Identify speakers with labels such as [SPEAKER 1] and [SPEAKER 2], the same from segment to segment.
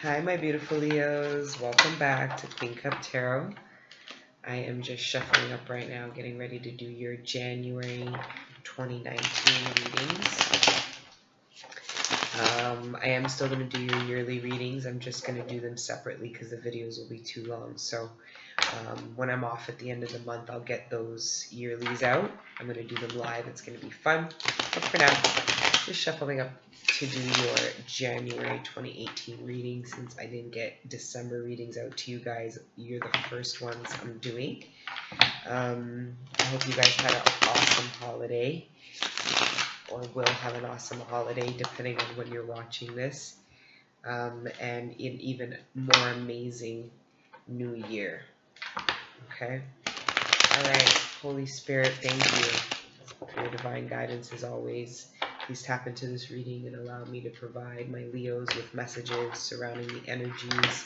[SPEAKER 1] Hi, my beautiful Leos. Welcome back to Queen Cup Tarot. I am just shuffling up right now, getting ready to do your January 2019 readings. I am still going to do your yearly readings. I'm just going to do them separately because the videos will be too long. So when I'm off at the end of the month, I'll get those yearlies out. I'm going to do them live. It's going to be fun. But for now, just shuffling up to do your January 2018 reading. Since I didn't get December readings out to you guys, you're the first ones I'm doing. I hope you guys had an awesome holiday, or will have an awesome holiday depending on when you're watching this, and an even more amazing new year. Okay? Alright, Holy Spirit, thank you for your divine guidance as always. Please tap into this reading and allow me to provide my Leos with messages surrounding the energies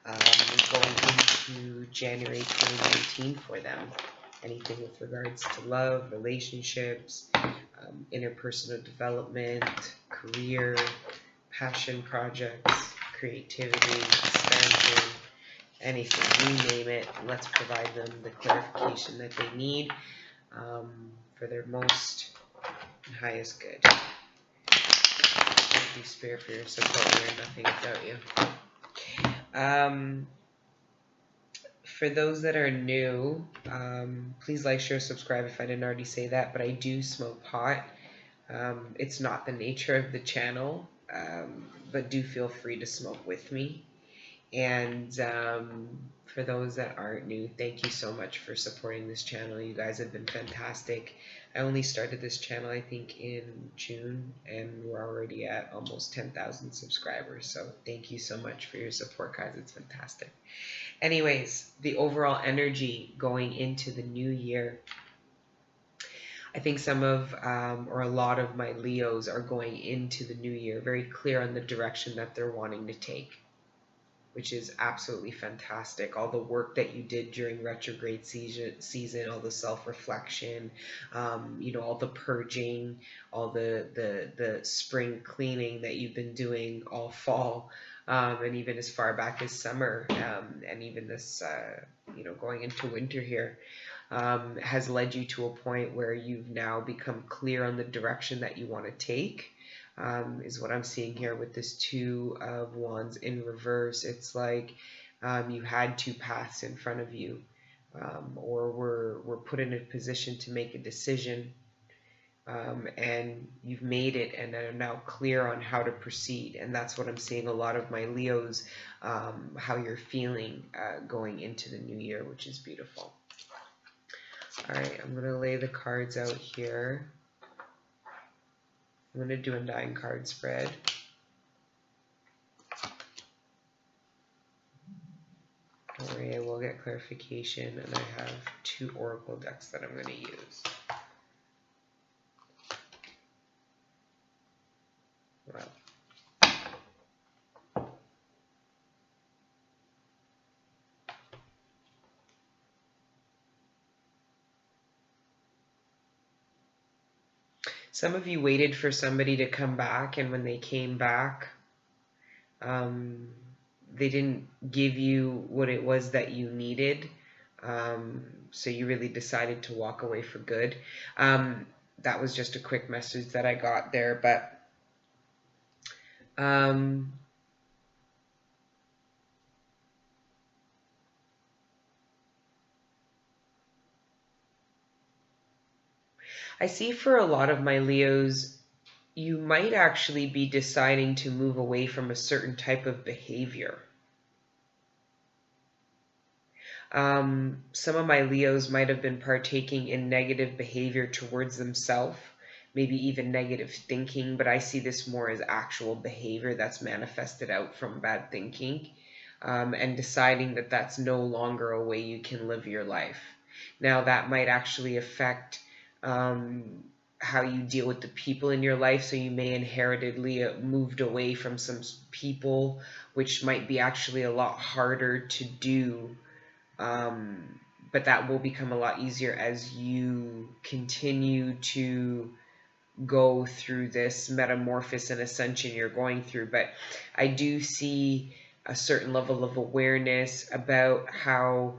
[SPEAKER 1] going into January 2019 for them. Anything with regards to love, relationships, interpersonal development, career, passion projects, creativity, expansion, anything, you name it. Let's provide them the clarification that they need for their most and highest good. Thank you, Spirit, for your support. We are nothing without you. For those that are new, please like, share, subscribe if I didn't already say that, but I do smoke pot. It's not the nature of the channel, but do feel free to smoke with me. And for those that aren't new, thank you so much for supporting this channel. You guys have been fantastic. I only started this channel, I think, in June, and we're already at almost 10,000 subscribers. So thank you so much for your support, guys. It's fantastic. Anyways, the overall energy going into the new year, I think some of, or a lot of my Leos are going into the new year very clear on the direction that they're wanting to take, which is absolutely fantastic. All the work that you did during retrograde season, all the self-reflection, all the purging, all the spring cleaning that you've been doing all fall, and even as far back as summer, and even this, going into winter here, has led you to a point where you've now become clear on the direction that you want to take. Is what I'm seeing here with this Two of Wands in reverse. It's like you had two paths in front of you, or were put in a position to make a decision, and you've made it and are now clear on how to proceed. And that's what I'm seeing a lot of my Leos, how you're feeling going into the new year, which is beautiful. All right, I'm going to lay the cards out here. I'm going to do a 9 card spread. Don't worry, I will get clarification, and I have 2 oracle decks that I'm going to use. Wow. Some of you waited for somebody to come back, and when they came back, they didn't give you what it was that you needed, so you really decided to walk away for good. That was just a quick message that I got there, but I see for a lot of my Leos, you might actually be deciding to move away from a certain type of behavior. Some of my Leos might have been partaking in negative behavior towards themselves, maybe even negative thinking, but I see this more as actual behavior that's manifested out from bad thinking, and deciding that that's no longer a way you can live your life. Now, that might actually affect how you deal with the people in your life. So you may inheritedly moved away from some people, which might be actually a lot harder to do, but that will become a lot easier as you continue to go through this metamorphosis and ascension you're going through. But I do see a certain level of awareness about how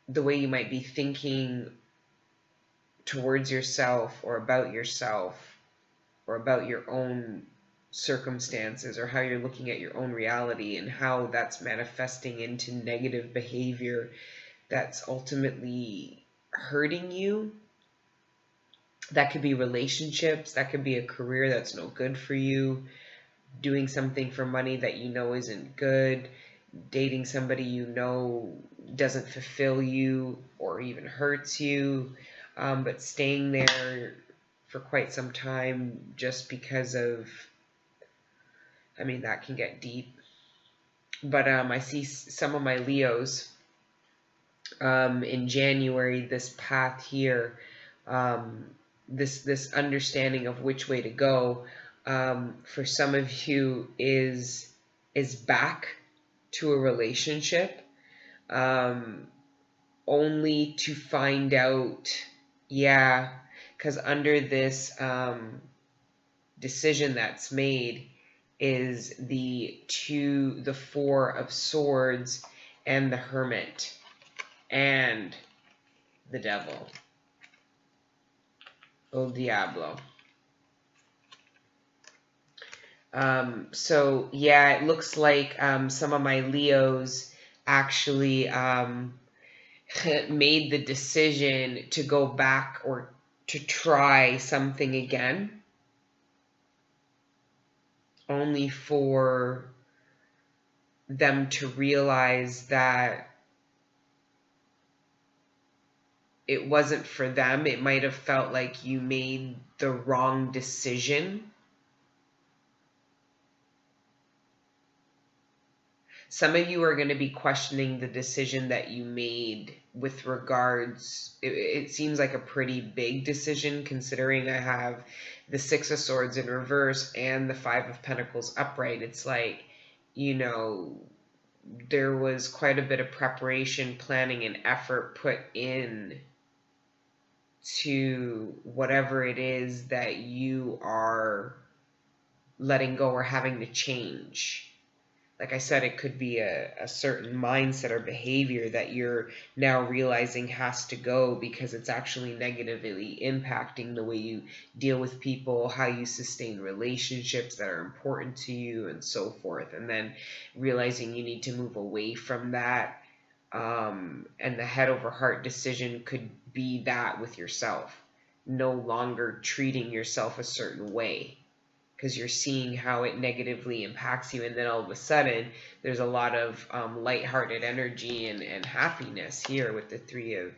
[SPEAKER 1] the way you might be thinking towards yourself or about your own circumstances, or how you're looking at your own reality and how that's manifesting into negative behavior that's ultimately hurting you. That could be relationships, that could be a career that's no good for you, doing something for money that you know isn't good, dating somebody you know doesn't fulfill you or even hurts you, but staying there for quite some time just because of, I mean, that can get deep. But I see some of my Leos in January, this path here, this understanding of which way to go, for some of you is back to a relationship, only to find out, yeah, because under this decision that's made is the Four of Swords and the Hermit and the Devil, El Diablo. So yeah, it looks like some of my Leos actually made the decision to go back or to try something again, only for them to realize that it wasn't for them. It might have felt like you made the wrong decision. Some of you are going to be questioning the decision that you made with regards, it seems like a pretty big decision, considering I have the Six of Swords in reverse and the Five of Pentacles upright. It's like, you know, there was quite a bit of preparation, planning, and effort put in to whatever it is that you are letting go or having to change. Like I said, it could be a certain mindset or behavior that you're now realizing has to go because it's actually negatively impacting the way you deal with people, how you sustain relationships that are important to you, and so forth. And then realizing you need to move away from that. And the head over heart decision could be that with yourself, no longer treating yourself a certain way, because you're seeing how it negatively impacts you, and then all of a sudden there's a lot of lighthearted energy and happiness here with the three of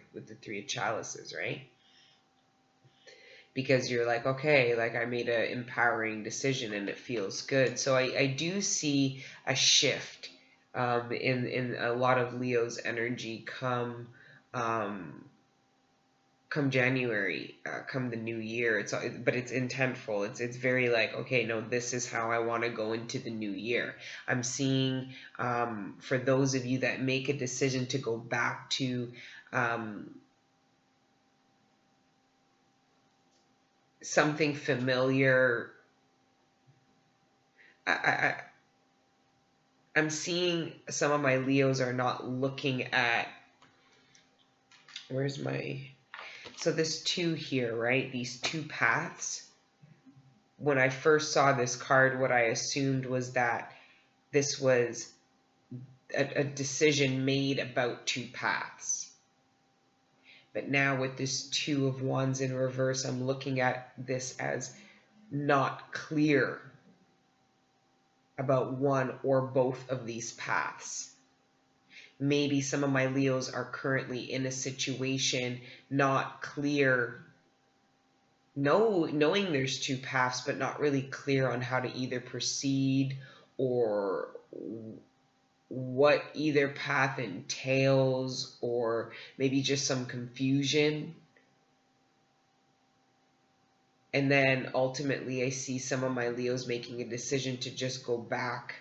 [SPEAKER 1] chalices, right? Because you're like, okay, like I made an empowering decision and it feels good. So I do see a shift in a lot of Leo's energy come January, come the new year. But it's intentful. It's very like, okay, no, this is how I want to go into the new year. I'm seeing, for those of you that make a decision to go back to something familiar, I'm seeing some of my Leos are not looking at, where's my, so this two here, right? These two paths. When I first saw this card, what I assumed was that this was a decision made about two paths. But now with this Two of Wands in reverse, I'm looking at this as not clear about one or both of these paths. Maybe some of my Leos are currently in a situation not clear, knowing there's two paths, but not really clear on how to either proceed or what either path entails, or maybe just some confusion. And then ultimately I see some of my Leos making a decision to just go back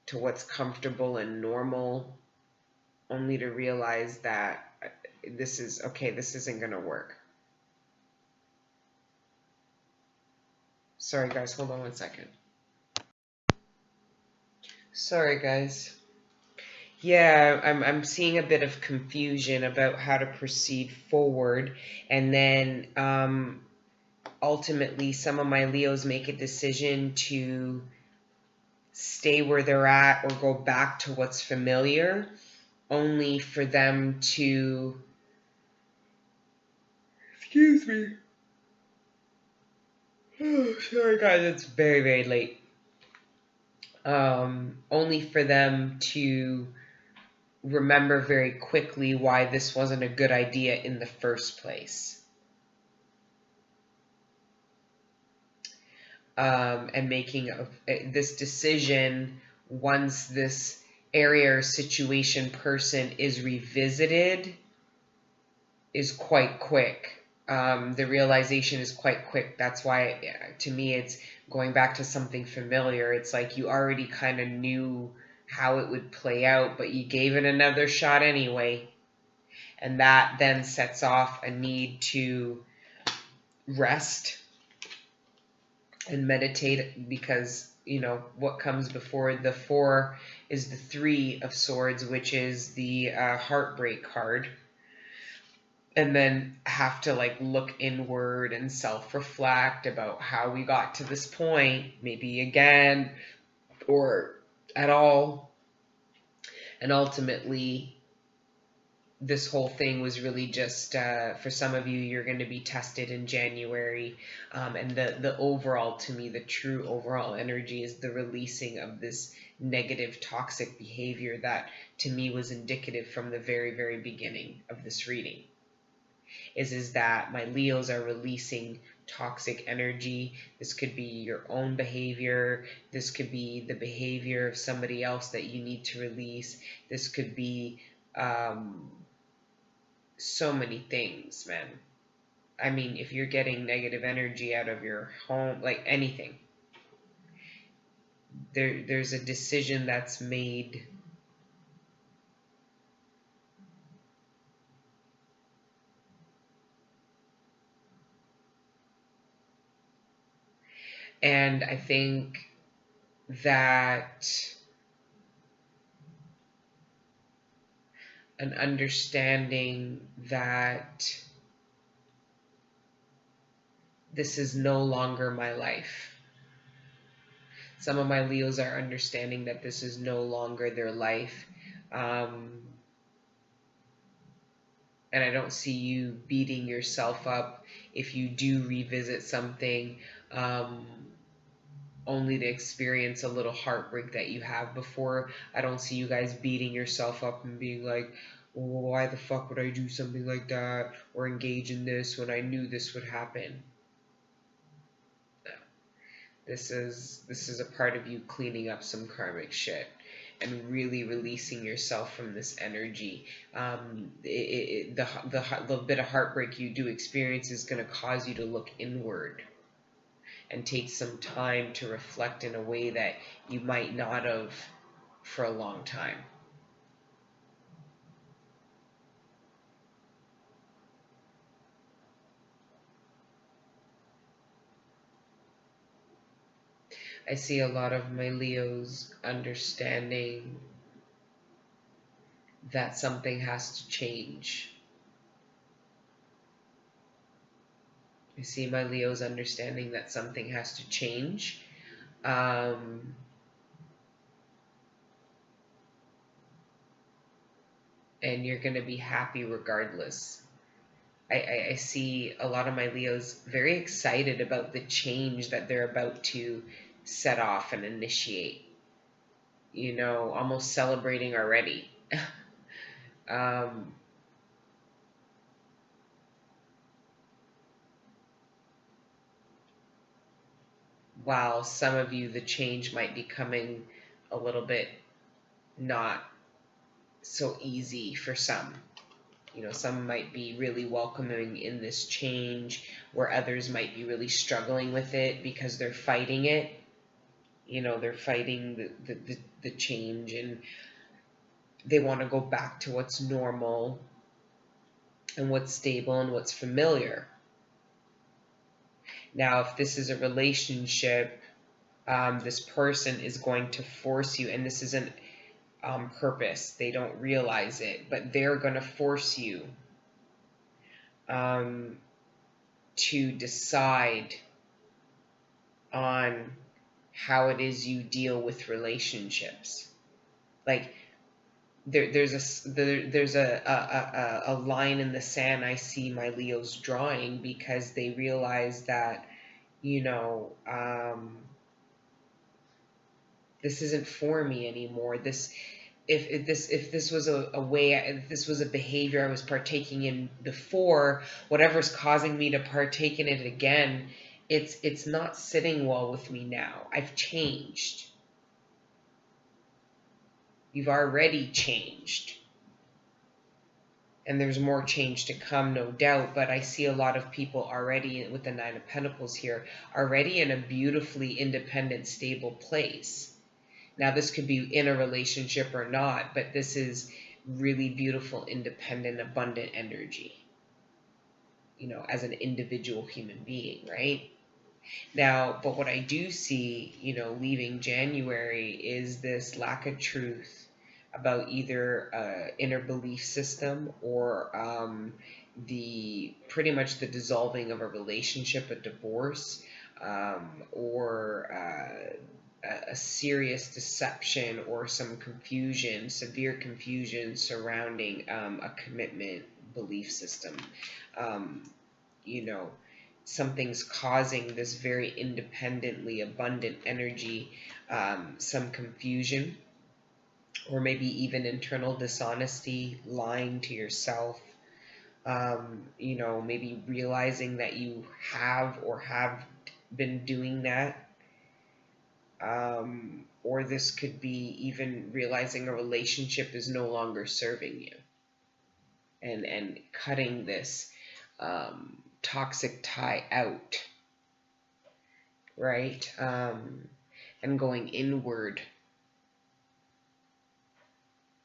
[SPEAKER 1] to what's comfortable and normal, only to realize that this isn't going to work. Sorry guys, hold on one second. Sorry, guys. Yeah, I'm seeing a bit of confusion about how to proceed forward, and then ultimately some of my Leos make a decision to stay where they're at or go back to what's familiar, only for them to, excuse me. Oh, sorry guys, it's very, very late. Only for them to remember very quickly why this wasn't a good idea in the first place. And making this decision once this area or situation person is revisited is quite quick. The realization is quite quick. That's why, to me, it's going back to something familiar. It's like you already kind of knew how it would play out, but you gave it another shot anyway. And that then sets off a need to rest and meditate, because what comes before the 4 is the 3 of Swords, which is the heartbreak card, and then have to look inward and self-reflect about how we got to this point, maybe again or at all. And ultimately, this whole thing was really just, for some of you, you're going to be tested in January. And the overall, to me, the true overall energy is the releasing of this negative, toxic behavior that, to me, was indicative from the very, very beginning of this reading. Is that my Leos are releasing toxic energy. This could be your own behavior. This could be the behavior of somebody else that you need to release. This could be so many things, man. I mean, if you're getting negative energy out of your home, like anything, there's a decision that's made. And I think that an understanding that this is no longer my life. Some of my Leos are understanding that this is no longer their life. And I don't see you beating yourself up if you do revisit something, only to experience a little heartbreak that you have before. I don't see you guys beating yourself up and being like, well, why the fuck would I do something like that or engage in this when I knew this would happen? No. This is a part of you cleaning up some karmic shit and really releasing yourself from this energy. The bit of heartbreak you do experience is going to cause you to look inward and take some time to reflect in a way that you might not have for a long time. I see a lot of my Leos understanding that something has to change. I see my Leos understanding that something has to change. And you're going to be happy regardless. I see a lot of my Leos very excited about the change that they're about to set off and initiate. Almost celebrating already. While some of you, the change might be coming a little bit not so easy for some. Some might be really welcoming in this change, where others might be really struggling with it because they're fighting it. They're fighting the change, and they want to go back to what's normal and what's stable and what's familiar. Now, if this is a relationship, This person is going to force you, and this isn't on purpose. They don't realize it, but they're going to force you to decide on how it is you deal with relationships. Like there's a line in the sand I see my Leos drawing, because they realize that, you know, this isn't for me anymore. This if this was a way, if this was a behavior I was partaking in before, whatever's causing me to partake in it again, it's not sitting well with me now. I've changed. You've already changed. And there's more change to come, no doubt, but I see a lot of people already, with the Nine of Pentacles here, already in a beautifully independent, stable place. Now, this could be in a relationship or not, but this is really beautiful, independent, abundant energy, you know, as an individual human being, right? Now, but what I do see, you know, leaving January is this lack of truth about either inner belief system, or the pretty much the dissolving of a relationship, a divorce, or a serious deception, or some confusion, severe confusion surrounding a commitment belief system. You know, something's causing this very independently abundant energy, some confusion, or maybe even internal dishonesty, lying to yourself, you know, maybe realizing that you have or have been doing that. Or this could be even realizing a relationship is no longer serving you, and cutting this toxic tie out, right? And going inward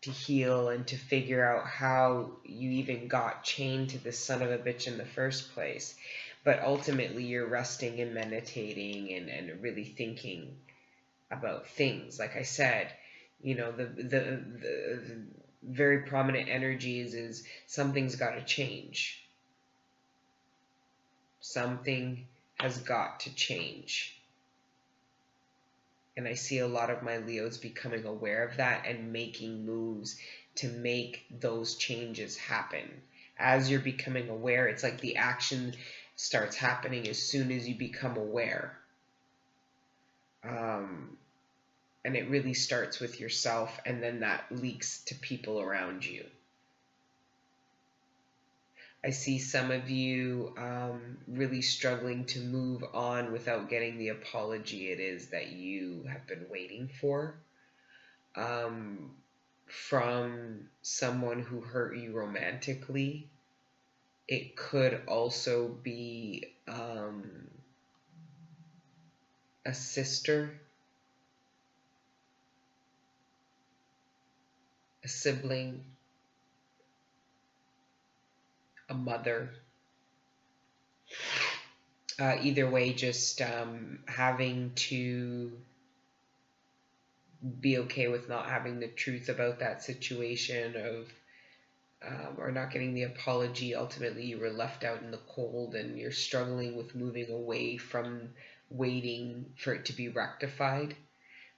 [SPEAKER 1] to heal and to figure out how you even got chained to this son of a bitch in the first place. But ultimately, you're resting and meditating, and really thinking about things. Like I said, you know, the very prominent energies is something's got to change. Something has got to change. And I see a lot of my Leos becoming aware of that and making moves to make those changes happen. As you're becoming aware, it's like the action starts happening as soon as you become aware. And it really starts with yourself, and then that leaks to people around you. I see some of you really struggling to move on without getting the apology it is that you have been waiting for, from someone who hurt you romantically. It could also be a sister, a sibling, a mother. Either way, just having to be okay with not having the truth about that situation, or not getting the apology. Ultimately, you were left out in the cold, and you're struggling with moving away from waiting for it to be rectified.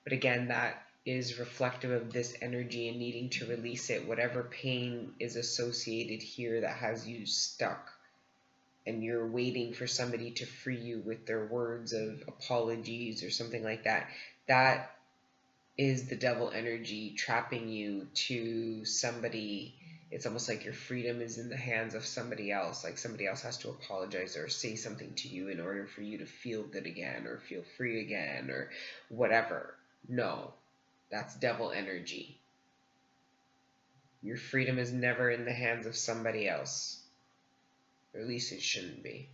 [SPEAKER 1] But again, that is reflective of this energy and needing to release it. Whatever pain is associated here that has you stuck, and you're waiting for somebody to free you with their words of apologies or something like that, that is the devil energy trapping you to somebody. It's almost like your freedom is in the hands of somebody else. Like somebody else has to apologize or say something to you in order for you to feel good again, or feel free again, or whatever. No, that's devil energy. Your freedom is never in the hands of somebody else. Or at least it shouldn't be.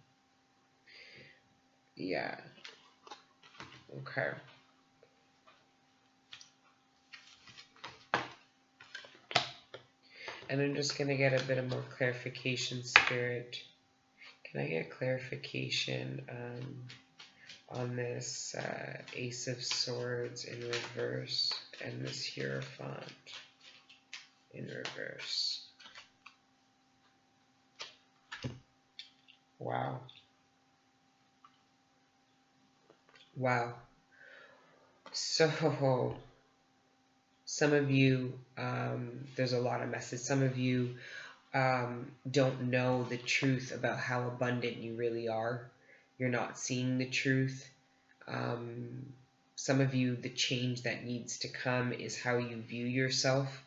[SPEAKER 1] Yeah. Okay. And I'm just going to get a bit of more clarification, Spirit. Can I get clarification on this Ace of Swords in reverse and this Hierophant in reverse. Wow. Wow. So, some of you, there's a lot of messages. Some of you don't know the truth about how abundant you really are. You're not seeing the truth. Some of you, the change that needs to come is how you view yourself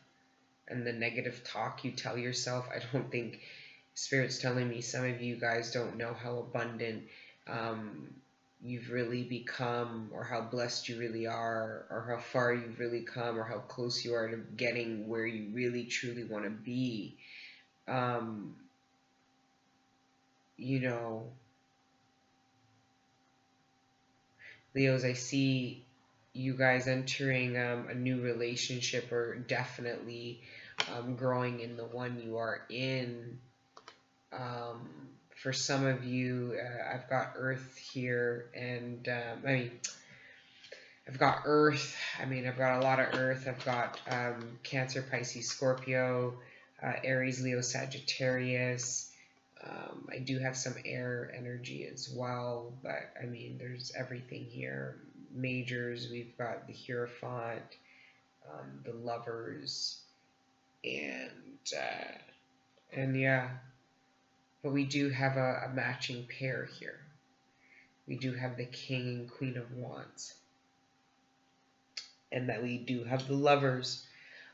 [SPEAKER 1] and the negative talk you tell yourself. I don't think Spirit's telling me some of you guys don't know how abundant you've really become, or how blessed you really are, or how far you've really come, or how close you are to getting where you really truly want to be. You know, Leos, I see you guys entering a new relationship, or definitely growing in the one you are in. For some of you, I've got Earth here, and I've got Earth. I've got a lot of Earth. I've got Cancer, Pisces, Scorpio, Aries, Leo, Sagittarius. I do have some air energy as well, but there's everything here. Majors, we've got the Hierophant, the Lovers, and yeah. But we do have a matching pair here. We do have the King and Queen of Wands. And that we do have the Lovers.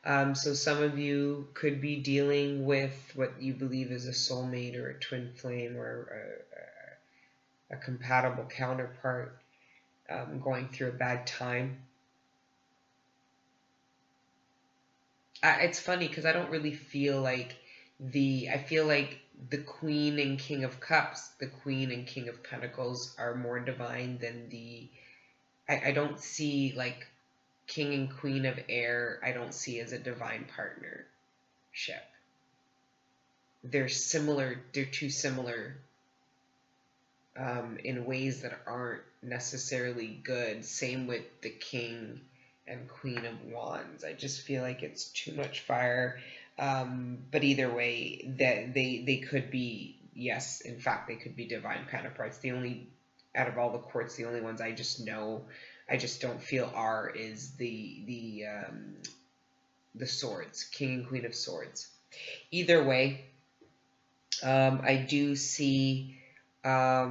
[SPEAKER 1] So some of you could be dealing with what you believe is a soulmate, or a twin flame, or a compatible counterpart, going through a bad time. It's funny because I don't really feel like I feel like the Queen and King of Cups, the Queen and King of Pentacles are more divine than I don't see like King and Queen of Air, I don't see as a divine partnership. They're too similar in ways that aren't necessarily good. Same with the King and Queen of Wands. I just feel like it's too much fire. But either way, that they could be, yes, in fact, they could be divine counterparts. Out of all the quartz, the only ones I just know, I just don't feel are is the swords, King and Queen of Swords. Either way, I do see a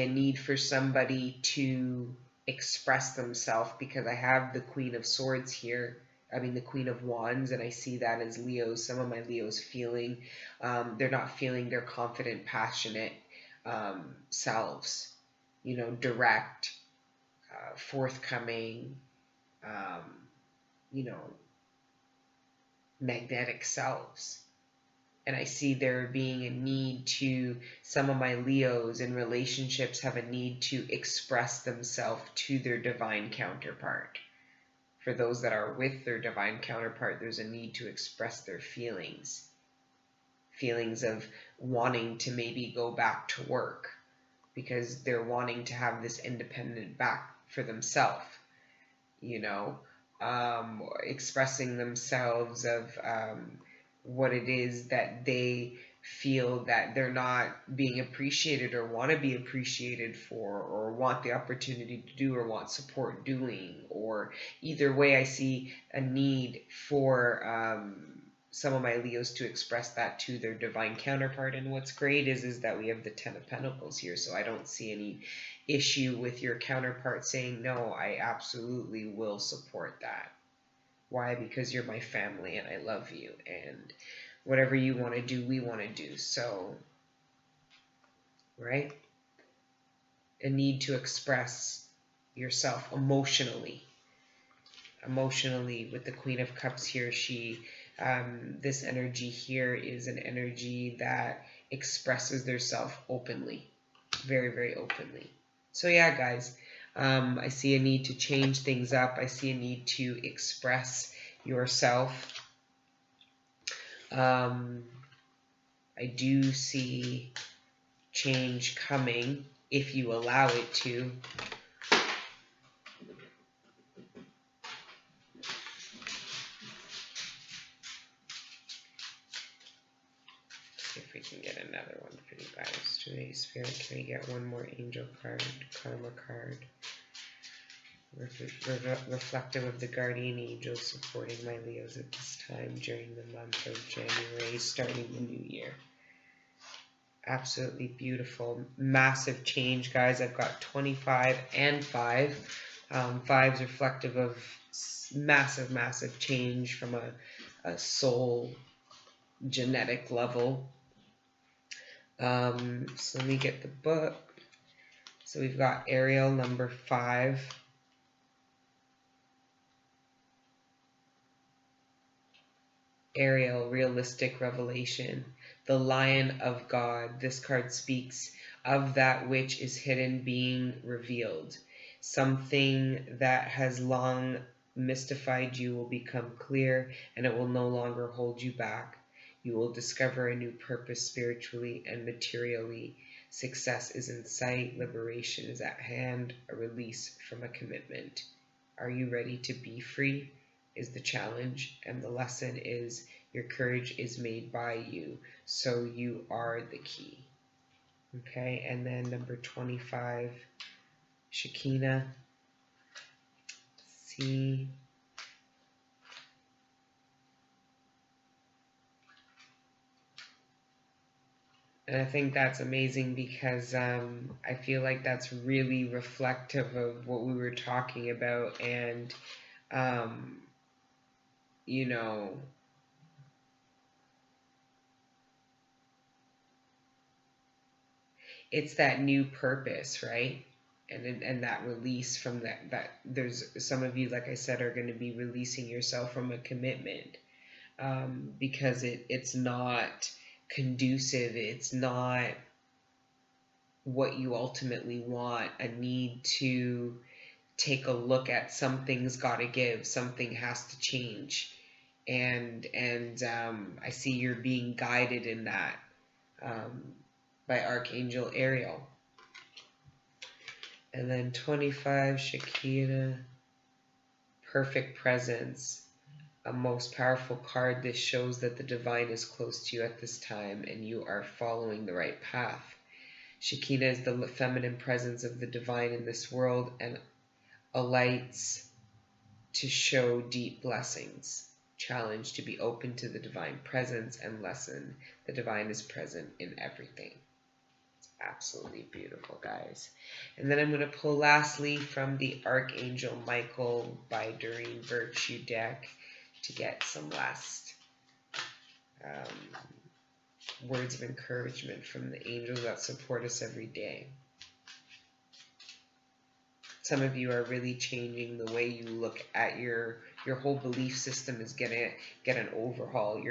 [SPEAKER 1] need for somebody to express themselves, because I have the Queen of Swords here. The Queen of Wands, and I see that as Leos. Some of my Leos feeling, they're not feeling their confident, passionate selves, direct, forthcoming, magnetic selves. And I see there being a need some of my Leos in relationships have a need to express themselves to their divine counterpart. For those that are with their divine counterpart, there's a need to express their feelings of wanting to maybe go back to work, because they're wanting to have this independent back for themselves, expressing themselves of what it is that they feel that they're not being appreciated, or want to be appreciated for, or want the opportunity to do, or want support doing. Or either way, I see a need for some of my Leos to express that to their divine counterpart. And what's great is that we have the Ten of Pentacles here, so I don't see any issue with your counterpart saying, no, I absolutely will support that. Why? Because you're my family and I love you, and whatever you want to do, we want to do. So, right? A need to express yourself emotionally. With the Queen of Cups here, this energy here is an energy that expresses their self openly, very, very openly. So yeah, guys, I see a need to change things up. I see a need to express yourself. I do see change coming if you allow it to. See if we can get another one for you guys today. Spirit, can we get one more angel card, karma card? Reflective of the guardian angels supporting my Leos at this time during the month of January, starting the new year. Absolutely beautiful, massive change, guys. I've got 25 and 5. 5's reflective of massive change from a soul genetic level. So let me get the book. So we've got Ariel number 5. Ariel, realistic revelation. The Lion of God. This card speaks of that which is hidden being revealed. Something that has long mystified you will become clear, and it will no longer hold you back. You will discover a new purpose spiritually and materially. Success is in sight. Liberation is at hand. A release from a commitment. Are you ready to be free? Is the challenge, and the lesson is your courage is made by you, so you are the key. Okay, and then number 25, Shekinah. See. And I think that's amazing because I feel like that's really reflective of what we were talking about, and you know, it's that new purpose, right? And that release from that there's some of you, like I said, are going to be releasing yourself from a commitment because it's not conducive, it's not what you ultimately want. A need to take a look at something's got to give, something has to change, and I see you're being guided in that by Archangel Ariel. And then 25, Shekinah, perfect presence, a most powerful card. This shows that the divine is close to you at this time and you are following the right path. Shekinah is the feminine presence of the divine in this world and alights to show deep blessings. Challenge to be open to the divine presence and lesson. The divine is present in everything. It's absolutely beautiful, guys. And then I'm going to pull lastly from the Archangel Michael by Doreen Virtue deck to get some last words of encouragement from the angels that support us every day. Some of you are really changing the way you look at your whole belief system is going to get an overhaul.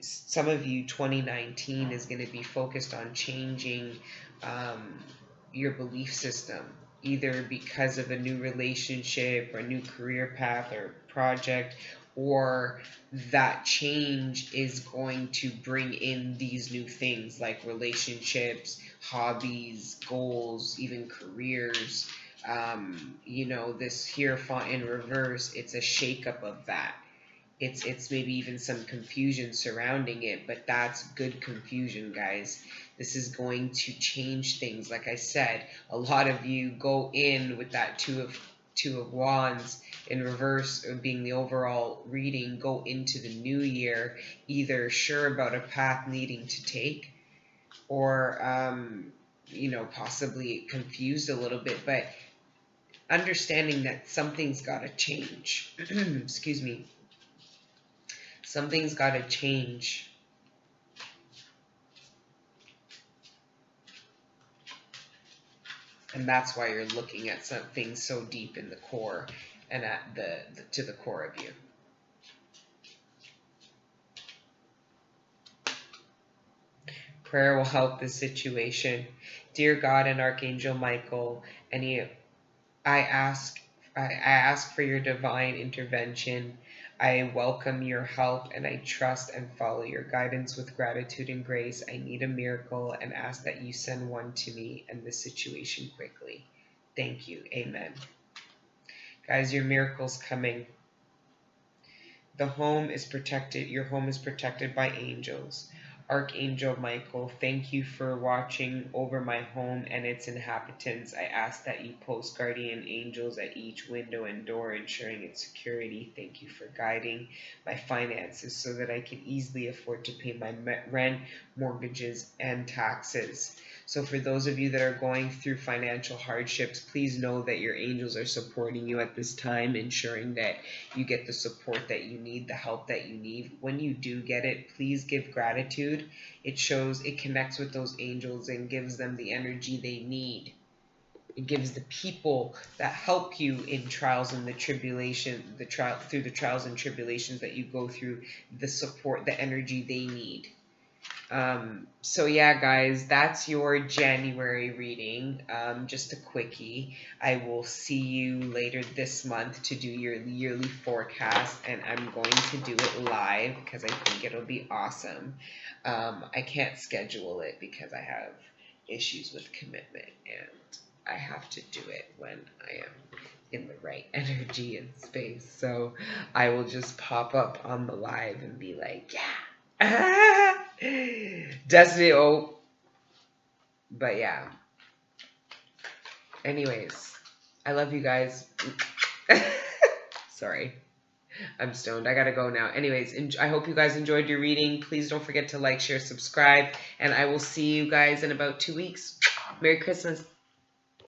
[SPEAKER 1] Some of you, 2019 is going to be focused on changing your belief system, either because of a new relationship or a new career path or project, or that change is going to bring in these new things like relationships, hobbies, goals, even careers. This Hierophant in reverse, it's a shakeup of that. It's maybe even some confusion surrounding it, but that's good confusion, guys. This is going to change things. Like I said, a lot of you go in with that two of Wands in reverse being the overall reading, go into the new year either sure about a path needing to take or possibly confused a little bit, but understanding that something's got to change. Excuse me. Something's got to change. And that's why you're looking at something so deep in the core and at to the core of you. Prayer will help this situation. Dear God and Archangel Michael, I ask for your divine intervention. I welcome your help and I trust and follow your guidance with gratitude and grace. I need a miracle and ask that you send one to me and this situation quickly. Thank you. Amen. Guys, your miracle's coming. The home is protected. Your home is protected by angels. Archangel Michael, thank you for watching over my home and its inhabitants. I ask that you post guardian angels at each window and door, ensuring its security. Thank you for guiding my finances so that I can easily afford to pay my rent, mortgages, and taxes. So for those of you that are going through financial hardships, please know that your angels are supporting you at this time, ensuring that you get the support that you need, the help that you need. When you do get it, please give gratitude. It shows, it connects with those angels and gives them the energy they need. It gives the people that help you in trials and the tribulation, through the trials and tribulations that you go through, the support, the energy they need. So yeah, guys, that's your January reading. Just a quickie. I will see you later this month to do your yearly forecast, and I'm going to do it live because I think it'll be awesome. I can't schedule it because I have issues with commitment, and I have to do it when I am in the right energy and space. So I will just pop up on the live and be like, yeah. Destiny, oh, but yeah. Anyways, I love you guys. Sorry, I'm stoned. I gotta go now. Anyways, I hope you guys enjoyed your reading. Please don't forget to like, share, subscribe, and I will see you guys in about 2 weeks. Merry Christmas.